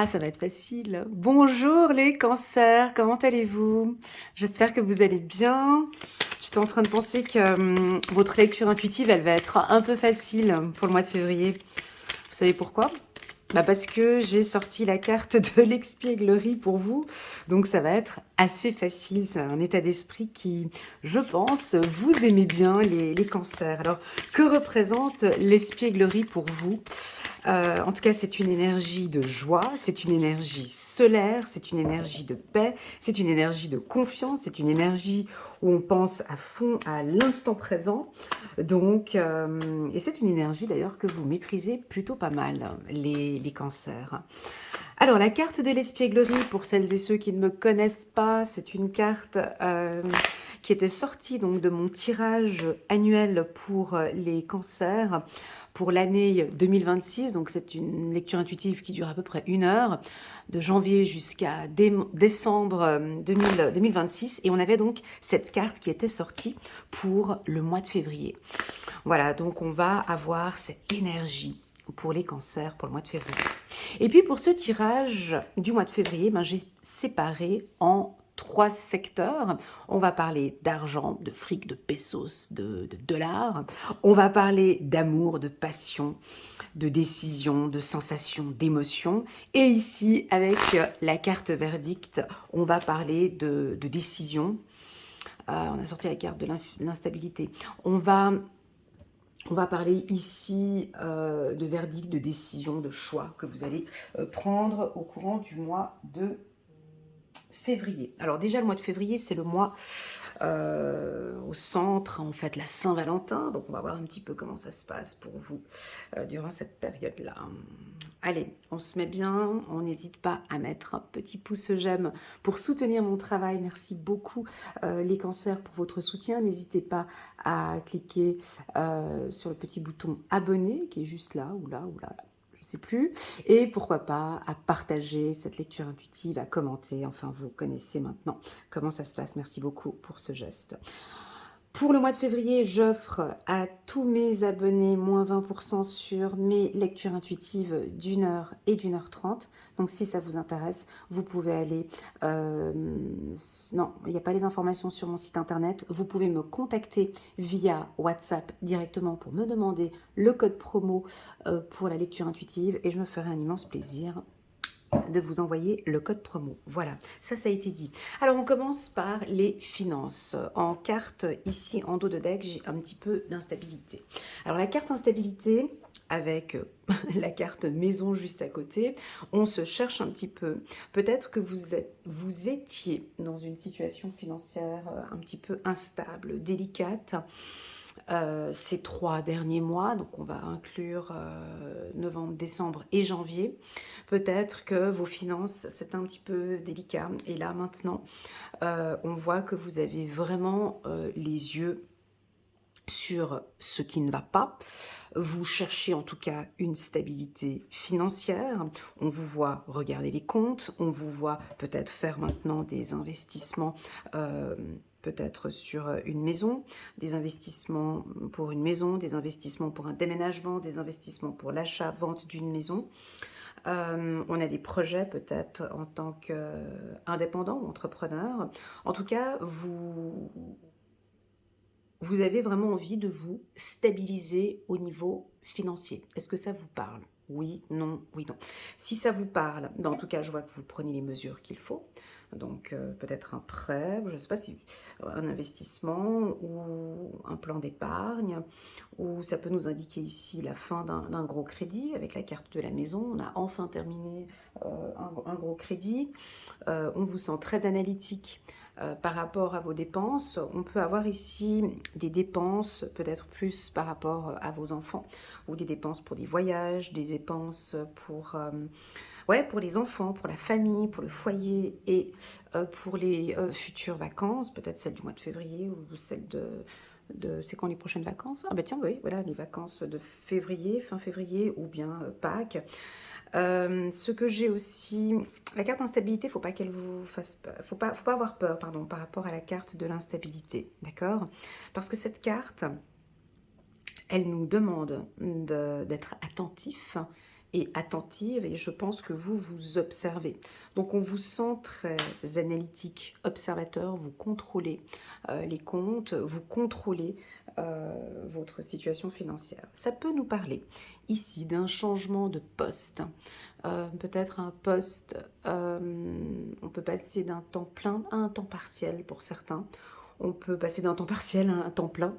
Ah, ça va être facile. Bonjour les cancers, comment allez-vous? J'espère que vous allez bien. J'étais en train de penser que votre lecture intuitive, elle va être un peu facile pour le mois de février. Vous savez pourquoi? Bah parce que j'ai sorti la carte de l'expièglerie pour vous, donc ça va être assez facile. C'est un état d'esprit qui, je pense, vous aimez bien les cancers. Alors, que représente l'espièglerie pour vous? En tout cas, c'est une énergie de joie, c'est une énergie solaire, c'est une énergie de paix, c'est une énergie de confiance, c'est une énergie où on pense à fond à l'instant présent. Donc, et c'est une énergie d'ailleurs que vous maîtrisez plutôt pas mal, les cancers. Alors, la carte de l'espièglerie, pour celles et ceux qui ne me connaissent pas, c'est une carte qui était sortie donc de mon tirage annuel pour les cancers pour l'année 2026. Donc, c'est une lecture intuitive qui dure à peu près 1 heure, de janvier jusqu'à décembre 2026. Et on avait donc cette carte qui était sortie pour le mois de février. Voilà, donc on va avoir cette énergie pour les cancers pour le mois de février. Et puis pour ce tirage du mois de février, j'ai séparé en 3 secteurs. On va parler d'argent, de fric, de pesos, de dollars. On va parler d'amour, de passion, de décision, de sensation, d'émotion. Et ici, avec la carte verdict, on va parler de décision. On a sorti la carte de l'instabilité. On va parler ici de verdict, de décision, de choix que vous allez prendre au courant du mois de février. Alors déjà, le mois de février, c'est le mois au centre, en fait, la Saint-Valentin. Donc on va voir un petit peu comment ça se passe pour vous durant cette période-là. Allez, on se met bien, on n'hésite pas à mettre un petit pouce j'aime pour soutenir mon travail. Merci beaucoup les cancers pour votre soutien. N'hésitez pas à cliquer sur le petit bouton abonner qui est juste là ou là ou là, je ne sais plus. Et pourquoi pas à partager cette lecture intuitive, à commenter. Enfin, vous connaissez maintenant comment ça se passe. Merci beaucoup pour ce geste. Pour le mois de février, j'offre à tous mes abonnés moins 20% sur mes lectures intuitives d'1 heure et d'1 h 30. Donc si ça vous intéresse, vous pouvez aller... non, il n'y a pas les informations sur mon site internet. Vous pouvez me contacter via WhatsApp directement pour me demander le code promo pour la lecture intuitive et je me ferai un immense plaisir de vous envoyer le code promo. Voilà, ça a été dit. Alors on commence par les finances. En carte, ici en dos de deck, j'ai un petit peu d'instabilité. Alors la carte instabilité, avec la carte maison juste à côté, on se cherche un petit peu. Peut-être que vous étiez dans une situation financière un petit peu instable, délicate, ces 3 derniers mois, donc on va inclure novembre, décembre et janvier. Peut-être que vos finances, c'est un petit peu délicat. Et là, maintenant, on voit que vous avez vraiment les yeux sur ce qui ne va pas. Vous cherchez en tout cas une stabilité financière. On vous voit regarder les comptes. On vous voit peut-être faire maintenant des investissements peut-être sur une maison, des investissements pour une maison, des investissements pour un déménagement, des investissements pour l'achat-vente d'une maison. On a des projets peut-être en tant qu'indépendant ou entrepreneur. En tout cas, vous avez vraiment envie de vous stabiliser au niveau financier. Est-ce que ça vous parle? Oui, non, oui, non. Si ça vous parle, en tout cas, je vois que vous prenez les mesures qu'il faut. Donc, peut-être un prêt, je ne sais pas si un investissement ou un plan d'épargne, ou ça peut nous indiquer ici la fin d'un gros crédit avec la carte de la maison. On a enfin terminé un gros crédit. On vous sent très analytique par rapport à vos dépenses. On peut avoir ici des dépenses peut-être plus par rapport à vos enfants ou des dépenses pour des voyages, des dépenses pour les enfants, pour la famille, pour le foyer et pour les futures vacances, peut-être celle du mois de février ou celle de c'est quand les prochaines vacances? Ah bah tiens, oui, voilà, les vacances de février, fin février ou bien Pâques. Ce que j'ai aussi, la carte instabilité, faut pas qu'elle vous fasse peur, faut pas avoir peur, pardon, par rapport à la carte de l'instabilité, d'accord? Parce que cette carte, elle nous demande d'être attentif, et attentive, et je pense que vous vous observez. Donc on vous sent très analytique, observateur, vous contrôlez les comptes, vous contrôlez votre situation financière. Ça peut nous parler ici d'un changement de poste, peut-être un poste, on peut passer d'un temps plein à un temps partiel pour certains. On peut passer d'un temps partiel à un temps plein.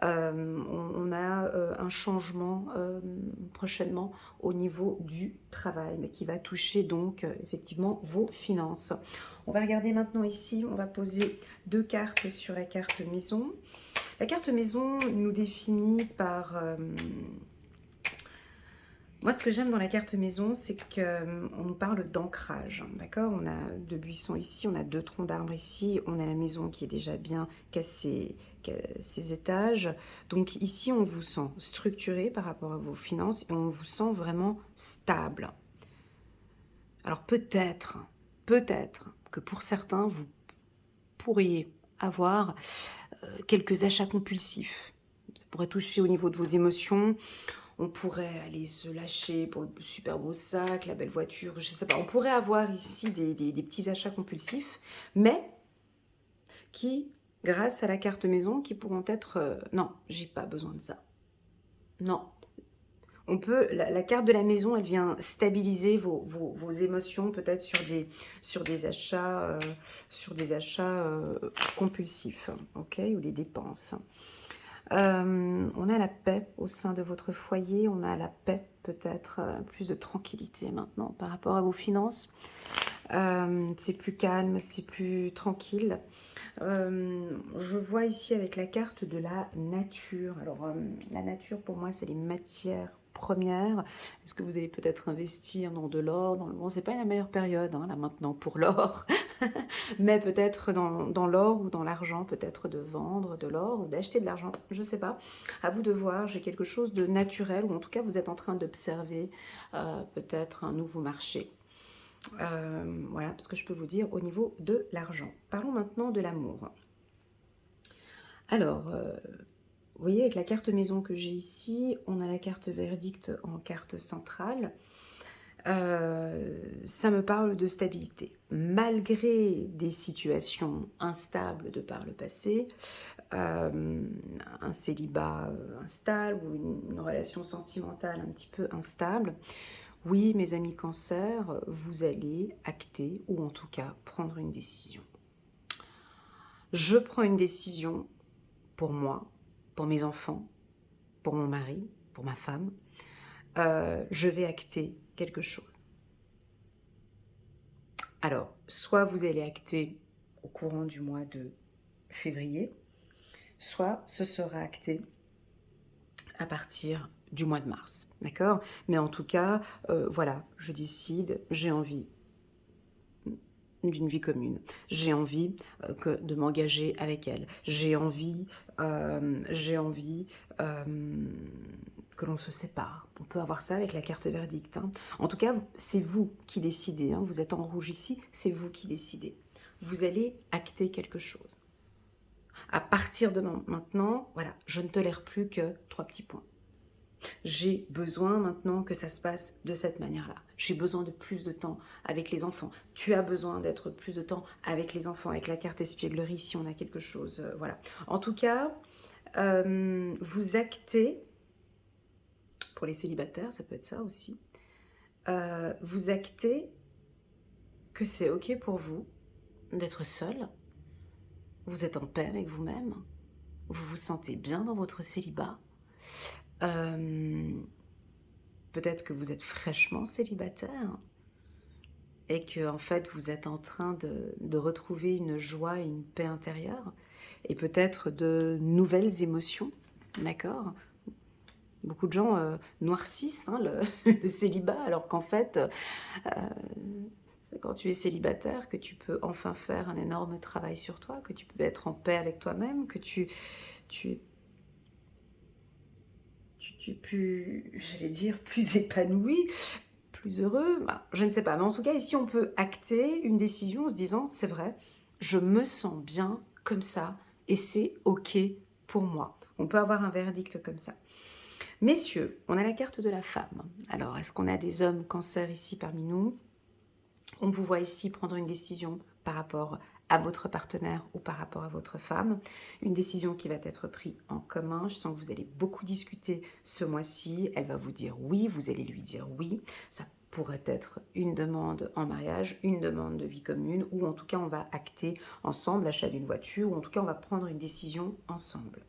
On a un changement prochainement au niveau du travail, mais qui va toucher donc effectivement vos finances. On va regarder maintenant ici, on va poser 2 cartes sur la carte maison. La carte maison nous définit par... moi, ce que j'aime dans la carte maison, c'est qu'on nous parle d'ancrage, d'accord? On a 2 buissons ici, on a 2 troncs d'arbres ici, on a la maison qui est déjà bien cassée, ses étages. Donc ici, on vous sent structuré par rapport à vos finances et on vous sent vraiment stable. Alors peut-être que pour certains, vous pourriez avoir quelques achats compulsifs. Ça pourrait toucher au niveau de vos émotions. On pourrait aller se lâcher pour le super beau sac, la belle voiture, je sais pas. On pourrait avoir ici des petits achats compulsifs, mais qui, grâce à la carte maison, qui pourront être... non, j'ai pas besoin de ça. Non. On peut, la carte de la maison, elle vient stabiliser vos émotions, peut-être sur des achats, compulsifs, ok, ou des dépenses. On a la paix au sein de votre foyer, on a la paix peut-être, plus de tranquillité maintenant par rapport à vos finances. C'est plus calme, c'est plus tranquille. Je vois ici avec la carte de la nature. Alors la nature pour moi c'est les matières premières. Est-ce que vous allez peut-être investir dans de l'or, bon, c'est pas la meilleure période hein, là maintenant pour l'or, mais peut-être dans l'or ou dans l'argent, peut-être de vendre de l'or ou d'acheter de l'argent, je sais pas. À vous de voir, j'ai quelque chose de naturel, ou en tout cas vous êtes en train d'observer peut-être un nouveau marché. Voilà ce que je peux vous dire au niveau de l'argent. Parlons maintenant de l'amour. Alors, vous voyez avec la carte maison que j'ai ici, on a la carte verdict en carte centrale. Ça me parle de stabilité. Malgré des situations instables de par le passé, un célibat instable ou une relation sentimentale un petit peu instable, oui, mes amis Cancer, vous allez acter ou en tout cas prendre une décision. Je prends une décision pour moi, pour mes enfants, pour mon mari, pour ma femme. Je vais acter quelque chose. Alors, soit vous allez acter au courant du mois de février, soit ce sera acté à partir du mois de mars, d'accord? Mais en tout cas, voilà, je décide, j'ai envie d'une vie commune. J'ai envie de m'engager avec elle. J'ai envie que l'on se sépare. On peut avoir ça avec la carte verdict. Hein. En tout cas, c'est vous qui décidez. Hein. Vous êtes en rouge ici, c'est vous qui décidez. Vous allez acter quelque chose. À partir de maintenant, voilà, je ne tolère plus que 3 petits points. J'ai besoin maintenant que ça se passe de cette manière-là. J'ai besoin de plus de temps avec les enfants. Tu as besoin d'être plus de temps avec les enfants. Avec la carte espièglerie, si on a quelque chose, voilà. En tout cas, vous actez, pour les célibataires, ça peut être ça aussi, vous actez que c'est ok pour vous d'être seul. Vous êtes en paix avec vous-même. Vous vous sentez bien dans votre célibat. Peut-être que vous êtes fraîchement célibataire et que en fait vous êtes en train de retrouver une joie et une paix intérieure et peut-être de nouvelles émotions, d'accord? Beaucoup de gens noircissent hein, le célibat alors qu'en fait c'est quand tu es célibataire que tu peux enfin faire un énorme travail sur toi, que tu peux être en paix avec toi-même, que tu es plus, j'allais dire, plus épanoui, plus heureux, bah, je ne sais pas. Mais en tout cas, ici, on peut acter une décision en se disant, c'est vrai, je me sens bien comme ça et c'est OK pour moi. On peut avoir un verdict comme ça. Messieurs, on a la carte de la femme. Alors, est-ce qu'on a des hommes cancer ici parmi nous? On vous voit ici prendre une décision par rapport à votre partenaire ou par rapport à votre femme. Une décision qui va être prise en commun. Je sens que vous allez beaucoup discuter ce mois-ci. Elle va vous dire oui, vous allez lui dire oui. Ça pourrait être une demande en mariage, une demande de vie commune, ou en tout cas on va acter ensemble l'achat d'une voiture, ou en tout cas on va prendre une décision ensemble.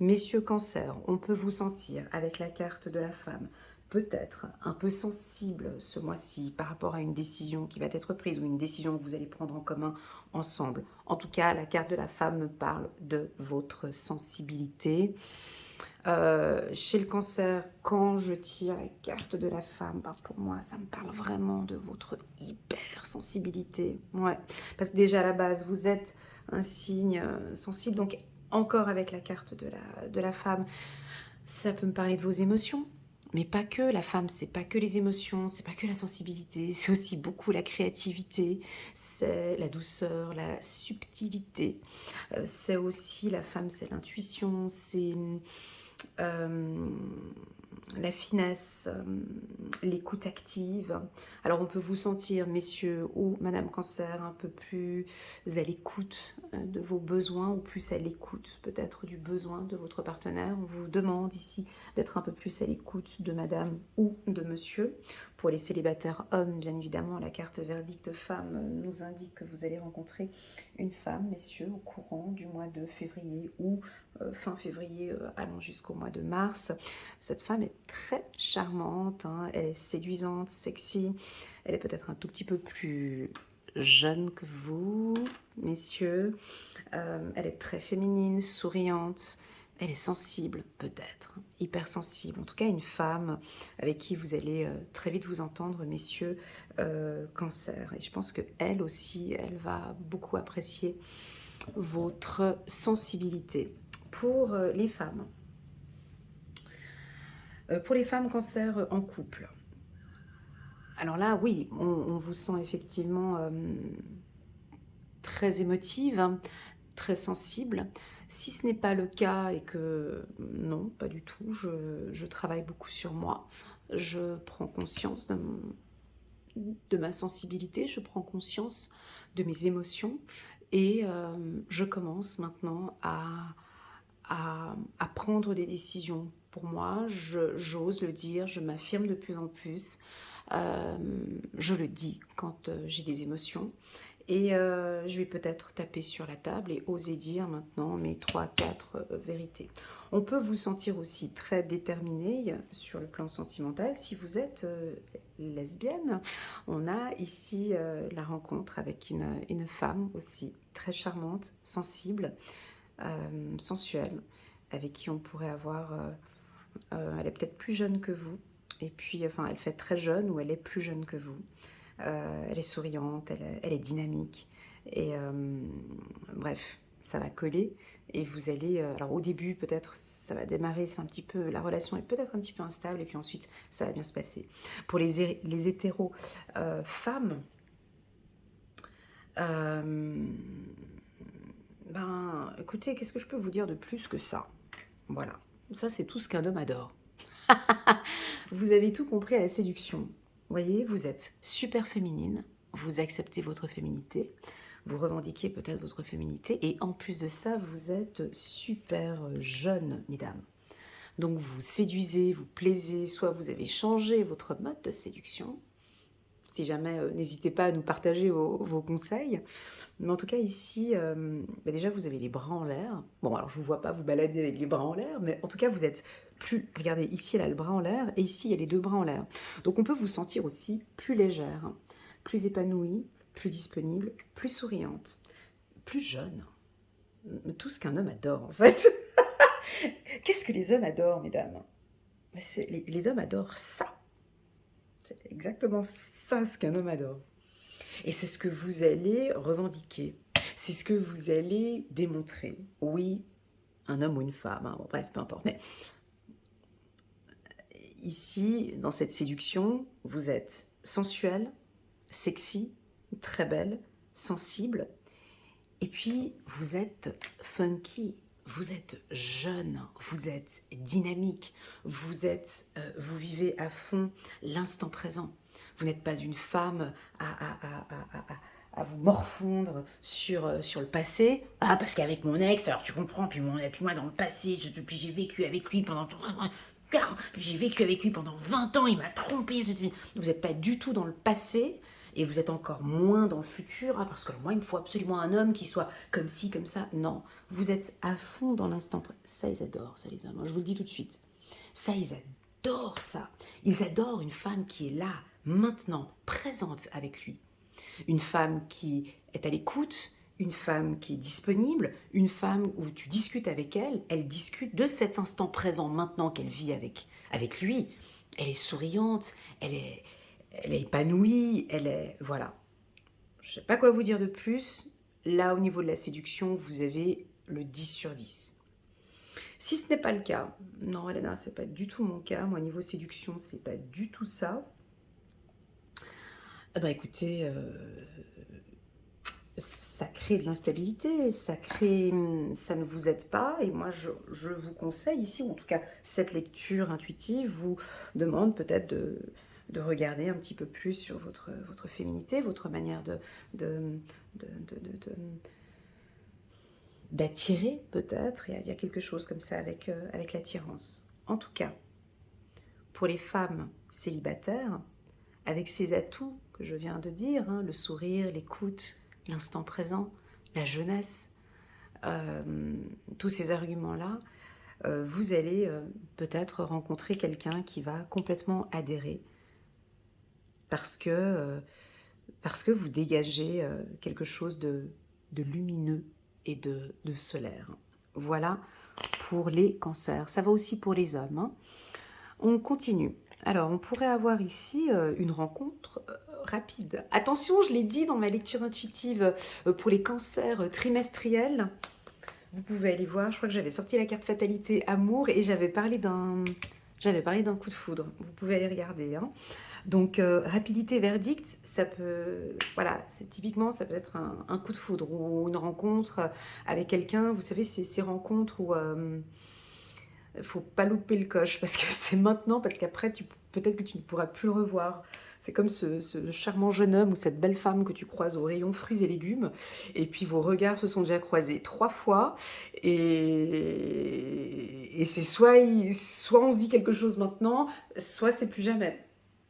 Messieurs cancer, on peut vous sentir avec la carte de la femme peut-être un peu sensible ce mois-ci par rapport à une décision qui va être prise ou une décision que vous allez prendre en commun ensemble. En tout cas, la carte de la femme me parle de votre sensibilité. Chez le cancer, quand je tire la carte de la femme, ben pour moi, ça me parle vraiment de votre hypersensibilité. Ouais, parce que déjà à la base, vous êtes un signe sensible, donc encore avec la carte de la femme, ça peut me parler de vos émotions. Mais pas que, la femme, c'est pas que les émotions, c'est pas que la sensibilité, c'est aussi beaucoup la créativité, c'est la douceur, la subtilité. C'est aussi, la femme, c'est l'intuition, c'est euh, la finesse, l'écoute active. Alors on peut vous sentir, messieurs ou madame cancer, un peu plus à l'écoute de vos besoins ou plus à l'écoute peut-être du besoin de votre partenaire. On vous demande ici d'être un peu plus à l'écoute de madame ou de monsieur. Pour les célibataires hommes, bien évidemment, la carte verdict femme nous indique que vous allez rencontrer une femme, messieurs, au courant du mois de février ou fin février allant jusqu'au mois de mars. Cette femme est très charmante, hein, elle est séduisante, sexy, elle est peut-être un tout petit peu plus jeune que vous, messieurs. Elle est très féminine, souriante, elle est sensible, peut-être, hypersensible. En tout cas, une femme avec qui vous allez très vite vous entendre, messieurs, cancer. Et je pense qu'elle aussi, elle va beaucoup apprécier votre sensibilité. Pour les femmes, cancer en couple. Alors là, oui, on vous sent effectivement très émotive, hein, très sensible. Si ce n'est pas le cas et que non, pas du tout, je travaille beaucoup sur moi. Je prends conscience de ma sensibilité, je prends conscience de mes émotions et je commence maintenant à prendre des décisions pour moi. J'ose le dire, je m'affirme de plus en plus. Je le dis quand j'ai des émotions. Et je vais peut-être taper sur la table et oser dire maintenant mes 3-4 vérités. On peut vous sentir aussi très déterminé sur le plan sentimental si vous êtes lesbienne. On a ici la rencontre avec une femme aussi très charmante, sensible, sensuelle, avec qui on pourrait avoir... elle est peut-être plus jeune que vous, et puis, enfin, elle fait très jeune ou elle est plus jeune que vous. Elle est souriante, elle est dynamique, et bref, ça va coller, et vous allez... alors au début, peut-être, ça va démarrer, c'est un petit peu... La relation est peut-être un petit peu instable, et puis ensuite, ça va bien se passer. Pour les hétéros femmes, ben, écoutez, qu'est-ce que je peux vous dire de plus que ça? Voilà, ça c'est tout ce qu'un homme adore. Vous avez tout compris à la séduction. Vous voyez, vous êtes super féminine, vous acceptez votre féminité, vous revendiquez peut-être votre féminité, et en plus de ça, vous êtes super jeune, mesdames. Donc vous séduisez, vous plaisez, soit vous avez changé votre mode de séduction. Si jamais, n'hésitez pas à nous partager vos conseils. Mais en tout cas, ici, bah déjà, vous avez les bras en l'air. Bon, alors, je ne vous vois pas vous balader avec les bras en l'air, mais en tout cas, vous êtes plus... Regardez, ici, elle a le bras en l'air, et ici, il y a les deux bras en l'air. Donc, on peut vous sentir aussi plus légère, plus épanouie, plus disponible, plus souriante, plus jeune. Tout ce qu'un homme adore, en fait. Qu'est-ce que les hommes adorent, mesdames? Les hommes adorent ça. C'est exactement ça, ce qu'un homme adore. Et c'est ce que vous allez revendiquer. C'est ce que vous allez démontrer. Oui, un homme ou une femme, hein, bon, bref, peu importe. Mais ici, dans cette séduction, vous êtes sensuelle, sexy, très belle, sensible. Et puis, vous êtes funky. vous êtes jeune, vous êtes dynamique, vous vivez à fond l'instant présent. Vous n'êtes pas une femme à vous morfondre sur le passé. Ah, parce qu'avec mon ex, alors tu comprends, puis moi dans le passé, puis j'ai vécu avec lui pendant... J'ai vécu avec lui pendant 20 ans, il m'a trompé. Vous n'êtes pas du tout dans le passé, et vous êtes encore moins dans le futur, parce que moi, il me faut absolument un homme qui soit comme ci, comme ça. Non, vous êtes à fond dans l'instant. Ça, ils adorent, ça, les hommes. Je vous le dis tout de suite. Ça, ils adorent ça. Ils adorent une femme qui est là, maintenant, présente avec lui. Une femme qui est à l'écoute, une femme qui est disponible, une femme où tu discutes avec elle, elle discute de cet instant présent maintenant qu'elle vit avec lui. Elle est souriante, elle est épanouie, elle est... Voilà. Je ne sais pas quoi vous dire de plus. Là, au niveau de la séduction, vous avez le 10 sur 10. Si ce n'est pas le cas, non, Elena, ce n'est pas du tout mon cas. Moi, niveau séduction, c'est pas du tout ça. Eh ben, écoutez, ça crée de l'instabilité, ça ne vous aide pas. Et moi, je vous conseille ici, ou en tout cas, cette lecture intuitive vous demande peut-être de regarder un petit peu plus sur votre féminité, votre manière d'attirer peut-être. Il y a quelque chose comme ça avec l'attirance. En tout cas, pour les femmes célibataires, avec ces atouts que je viens de dire, hein, le sourire, l'écoute, l'instant présent, la jeunesse, tous ces arguments-là, vous allez peut-être rencontrer quelqu'un qui va complètement adhérer parce que vous dégagez quelque chose de lumineux et de solaire. Voilà pour les cancers. Ça va aussi pour les hommes, hein. On continue. Alors, on pourrait avoir ici une rencontre rapide. Attention, je l'ai dit dans ma lecture intuitive pour les cancers trimestriels. Vous pouvez aller voir, je crois que j'avais sorti la carte fatalité amour et j'avais parlé d'un coup de foudre. Vous pouvez aller regarder, hein. Donc, rapidité, verdict, ça peut... Voilà, typiquement, ça peut être un coup de foudre ou une rencontre avec quelqu'un. Vous savez, ces rencontres où... faut pas louper le coche parce que c'est maintenant, parce qu'après peut-être que tu ne pourras plus le revoir. C'est comme ce charmant jeune homme ou cette belle femme que tu croises au rayon fruits et légumes, et puis vos regards se sont déjà croisés 3 fois, et c'est soit on se dit quelque chose maintenant, soit c'est plus jamais.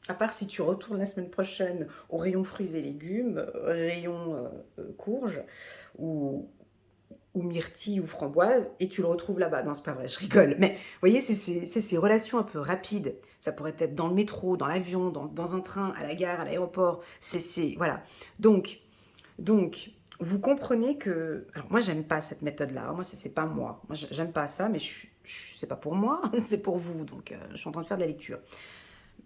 À part si tu retournes la semaine prochaine au rayon fruits et légumes, rayon courge, ou myrtille ou framboise, et tu le retrouves là-bas. Non, c'est pas vrai, je rigole. Mais vous voyez, c'est ces relations un peu rapides. Ça pourrait être dans le métro, dans l'avion, dans un train, à la gare, à l'aéroport. Voilà. Donc, vous comprenez que... Alors, moi, j'aime pas cette méthode-là. Moi, c'est pas moi. Moi, j'aime pas ça, mais c'est pas pour moi, c'est pour vous. Donc, je suis en train de faire de la lecture.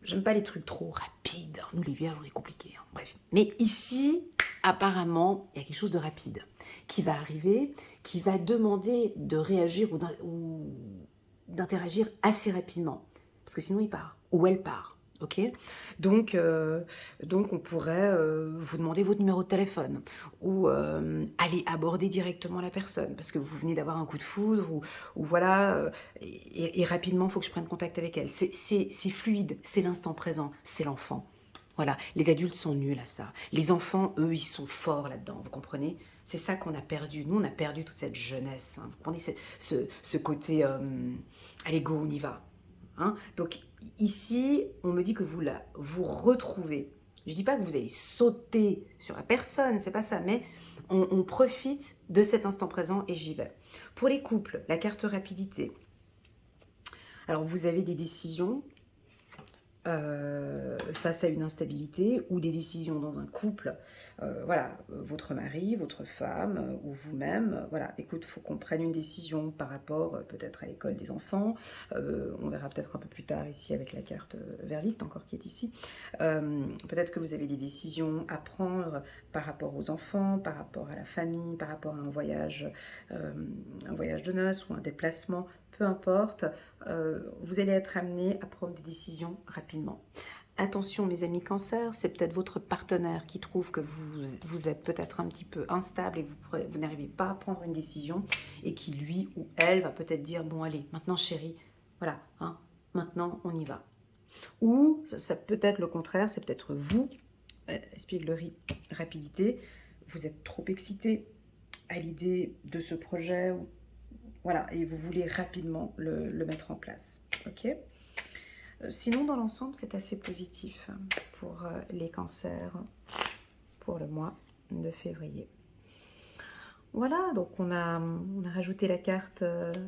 J'aime pas les trucs trop rapides. Nous, les vierges, on est compliqués. Hein. Bref. Mais ici, apparemment, il y a quelque chose de rapide qui va arriver, qui va demander de réagir ou d'interagir assez rapidement. Parce que sinon, il part. Ou elle part. Ok, donc on pourrait vous demander votre numéro de téléphone ou aller aborder directement la personne parce que vous venez d'avoir un coup de foudre ou voilà, et rapidement, il faut que je prenne contact avec elle. C'est fluide, c'est l'instant présent, c'est l'enfant. Voilà, les adultes sont nuls à ça. Les enfants, eux, ils sont forts là-dedans, vous comprenez? C'est ça qu'on a perdu. Nous, on a perdu toute cette jeunesse. Hein. Vous comprenez ce côté allez, go, on y va. Hein, donc ici, on me dit que vous retrouvez. Je ne dis pas que vous allez sauter sur la personne, c'est pas ça, mais on profite de cet instant présent et j'y vais. Pour les couples, la carte rapidité. Alors vous avez des décisions face à une instabilité ou des décisions dans un couple, voilà, votre mari, votre femme ou vous-même, voilà, écoute, il faut qu'on prenne une décision par rapport peut-être à l'école des enfants, on verra peut-être un peu plus tard ici avec la carte verdict encore qui est ici, peut-être que vous avez des décisions à prendre par rapport aux enfants, par rapport à la famille, par rapport à un voyage de noces ou un déplacement, peu importe, vous allez être amené à prendre des décisions rapidement. Attention mes amis Cancer, c'est peut-être votre partenaire qui trouve que vous êtes peut-être un petit peu instable et que vous n'arrivez pas à prendre une décision et qui lui ou elle va peut-être dire bon allez, maintenant chérie, voilà, hein, maintenant on y va. Ou ça peut être le contraire, c'est peut-être vous, espièglerie, rapidité, vous êtes trop excité à l'idée de ce projet, voilà, et vous voulez rapidement le mettre en place, ok? Sinon, dans l'ensemble, c'est assez positif pour les cancers pour le mois de février. Voilà, donc on a rajouté la carte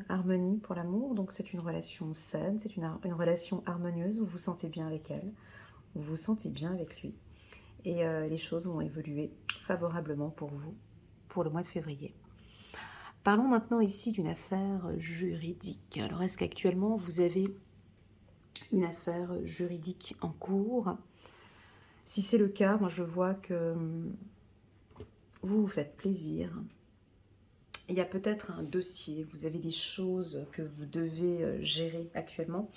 harmonie pour l'amour. Donc c'est une relation saine, c'est une relation harmonieuse. Vous vous sentez bien avec elle, vous vous sentez bien avec lui. Et les choses vont évoluer favorablement pour vous pour le mois de février. Parlons maintenant ici d'une affaire juridique. Alors est-ce qu'actuellement vous avez une affaire juridique en cours? Si c'est le cas, moi je vois que vous vous faites plaisir. Il y a peut-être un dossier, vous avez des choses que vous devez gérer actuellement,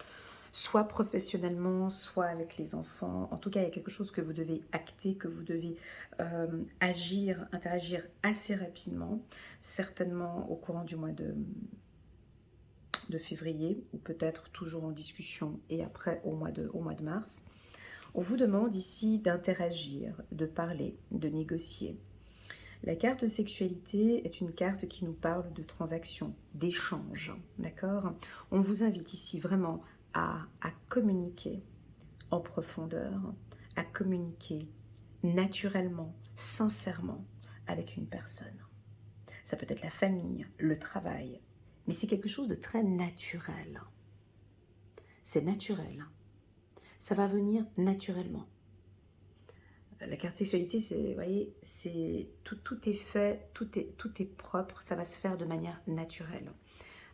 soit professionnellement, soit avec les enfants. En tout cas, il y a quelque chose que vous devez acter, que vous devez agir, interagir assez rapidement, certainement au courant du mois de février, ou peut-être toujours en discussion et après au mois de mars. On vous demande ici d'interagir, de parler, de négocier. La carte sexualité est une carte qui nous parle de transactions, d'échanges, d'accord? On vous invite ici vraiment à communiquer en profondeur, à communiquer naturellement, sincèrement avec une personne. Ça peut être la famille, le travail, mais c'est quelque chose de très naturel. C'est naturel. Ça va venir naturellement. La carte sexualité, c'est, vous voyez, c'est tout est fait, tout est propre, ça va se faire de manière naturelle.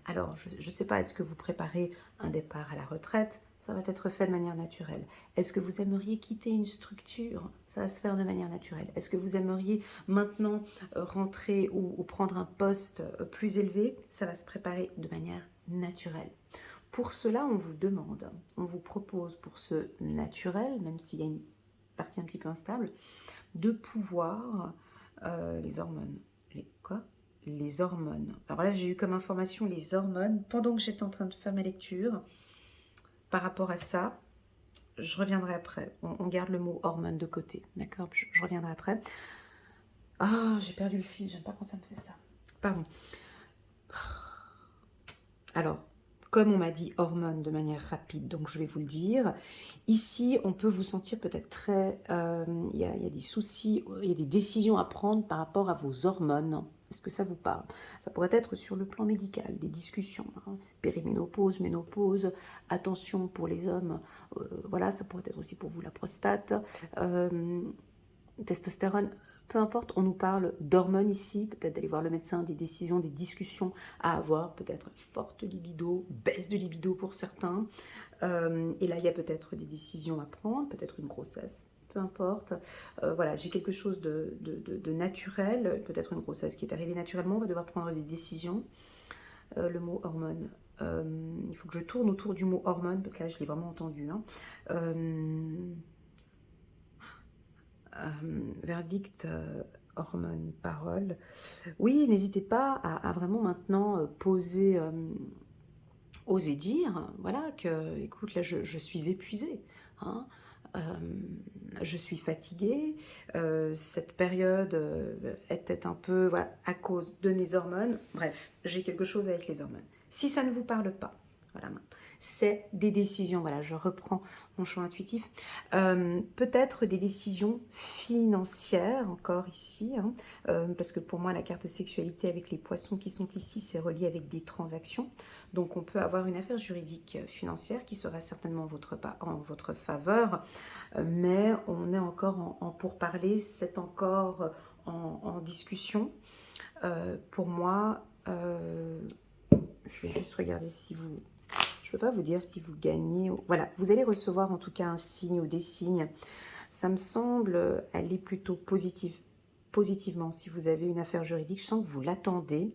Alors, je ne sais pas, est-ce que vous préparez un départ à la retraite? Ça va être fait de manière naturelle. Est-ce que vous aimeriez quitter une structure? Ça va se faire de manière naturelle. Est-ce que vous aimeriez maintenant rentrer ou prendre un poste plus élevé? Ça va se préparer de manière naturelle. Pour cela, on vous demande, on vous propose pour ce naturel, même s'il y a une partie un petit peu instable, de pouvoir les hormones. Les hormones. Alors là, j'ai eu comme information les hormones pendant que j'étais en train de faire ma lecture. Par rapport à ça, je reviendrai après. On garde le mot hormones de côté, d'accord? Je reviendrai après. Ah, j'ai perdu le fil, j'aime pas quand ça me fait ça. Pardon. Alors, comme on m'a dit hormones de manière rapide, donc je vais vous le dire. Ici, on peut vous sentir peut-être très... Il y a des soucis, il y a des décisions à prendre par rapport à vos hormones. Est-ce que ça vous parle? Ça pourrait être sur le plan médical, des discussions. Hein, périménopause, ménopause, attention pour les hommes. Voilà, ça pourrait être aussi pour vous la prostate. Testostérone, peu importe, on nous parle d'hormones ici, peut-être d'aller voir le médecin, des décisions, des discussions à avoir, peut-être forte libido, baisse de libido pour certains. Et là, il y a peut-être des décisions à prendre, peut-être une grossesse, peu importe. Voilà, j'ai quelque chose de naturel, peut-être une grossesse qui est arrivée naturellement, on va devoir prendre des décisions. Le mot hormone. Il faut que je tourne autour du mot hormone, parce que là, je l'ai vraiment entendu. Hein. Verdict, hormone, parole. Oui, n'hésitez pas à vraiment maintenant poser, oser dire, voilà, que, écoute, là, je suis épuisée, hein, je suis fatiguée, cette période était un peu, voilà, à cause de mes hormones. Bref, j'ai quelque chose avec les hormones. Si ça ne vous parle pas, voilà, c'est des décisions, voilà, je reprends mon champ intuitif, peut-être des décisions financières encore ici, hein, parce que pour moi la carte sexualité avec les poissons qui sont ici, c'est relié avec des transactions, donc on peut avoir une affaire juridique financière qui sera certainement en votre faveur, mais on est encore en pourparlers, c'est encore en discussion. Pour moi, je vais juste regarder si vous... Je ne peux pas vous dire si vous gagnez. Voilà, vous allez recevoir en tout cas un signe ou des signes. Ça me semble aller plutôt positivement si vous avez une affaire juridique. Je sens que vous l'attendez.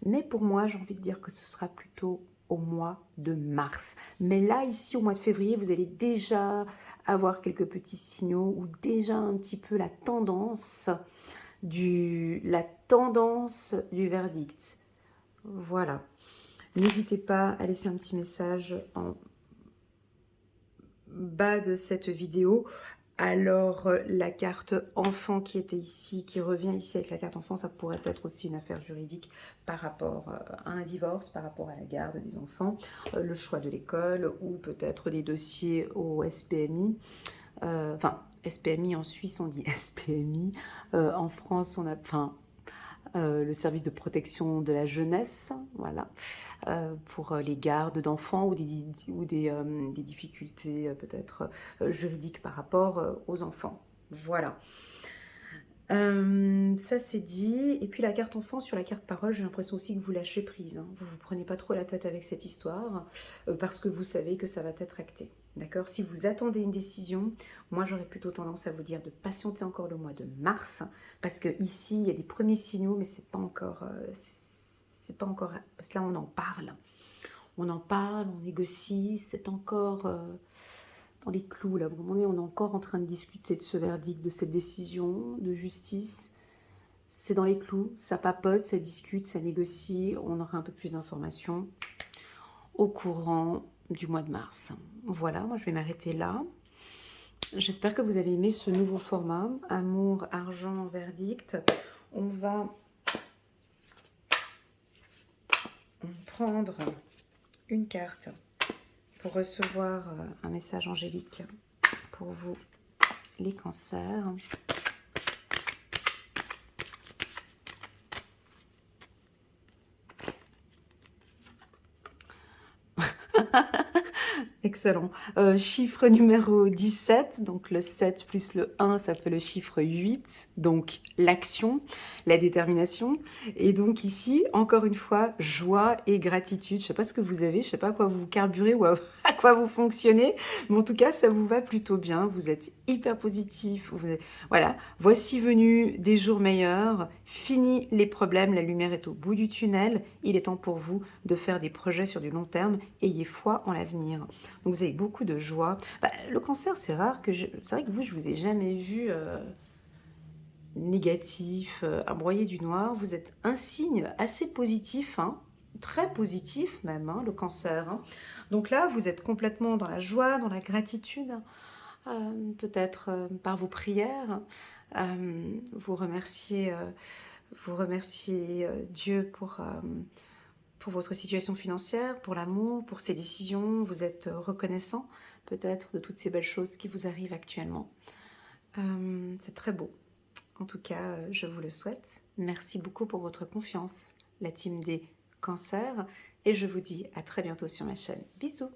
Mais pour moi, j'ai envie de dire que ce sera plutôt au mois de mars. Mais là, ici, au mois de février, vous allez déjà avoir quelques petits signaux ou déjà un petit peu la tendance du verdict. Voilà. N'hésitez pas à laisser un petit message en bas de cette vidéo. Alors, la carte enfant qui était ici, qui revient ici avec la carte enfant, ça pourrait être aussi une affaire juridique par rapport à un divorce, par rapport à la garde des enfants, le choix de l'école ou peut-être des dossiers au SPMI. Enfin, SPMI en Suisse, on dit SPMI. En France, on a... le service de protection de la jeunesse, voilà, pour les gardes d'enfants ou des difficultés peut-être juridiques par rapport aux enfants. Voilà. Ça c'est dit. Et puis la carte enfant sur la carte parole, j'ai l'impression aussi que vous lâchez prise. Hein. Vous ne vous prenez pas trop la tête avec cette histoire parce que vous savez que ça va être acté. D'accord? Si vous attendez une décision, moi j'aurais plutôt tendance à vous dire de patienter encore le mois de mars parce que ici il y a des premiers signaux, mais c'est pas encore, parce que là on en parle. On en parle, on négocie, c'est encore dans les clous, là, vraiment, on est encore en train de discuter de ce verdict, de cette décision de justice. C'est dans les clous, ça papote, ça discute, ça négocie. On aura un peu plus d'informations au courant du mois de mars. Voilà, moi je vais m'arrêter là. J'espère que vous avez aimé ce nouveau format, amour, argent, verdict. On va prendre une carte pour recevoir un message angélique pour vous, les cancers. Excellent. Chiffre numéro 17, donc le 7 plus le 1, ça fait le chiffre 8, donc l'action, la détermination. Et donc ici, encore une fois, joie et gratitude. Je ne sais pas ce que vous avez, je ne sais pas à quoi vous carburez ou à quoi vous fonctionnez, mais en tout cas, ça vous va plutôt bien. Vous êtes hyper positif. Voilà, voici venu des jours meilleurs. Fini les problèmes, la lumière est au bout du tunnel. Il est temps pour vous de faire des projets sur du long terme. Ayez foi en l'avenir. Donc vous avez beaucoup de joie. Le cancer, c'est rare que c'est vrai que vous, je vous ai jamais vu négatif, à broyer du noir. Vous êtes un signe assez positif, hein, très positif même, hein, le cancer. Hein. Donc là, vous êtes complètement dans la joie, dans la gratitude, peut-être par vos prières. Vous remerciez Dieu pour votre situation financière, pour l'amour, pour ces décisions. Vous êtes reconnaissant peut-être de toutes ces belles choses qui vous arrivent actuellement. C'est très beau. En tout cas, je vous le souhaite. Merci beaucoup pour votre confiance, la team des cancers. Et je vous dis à très bientôt sur ma chaîne. Bisous!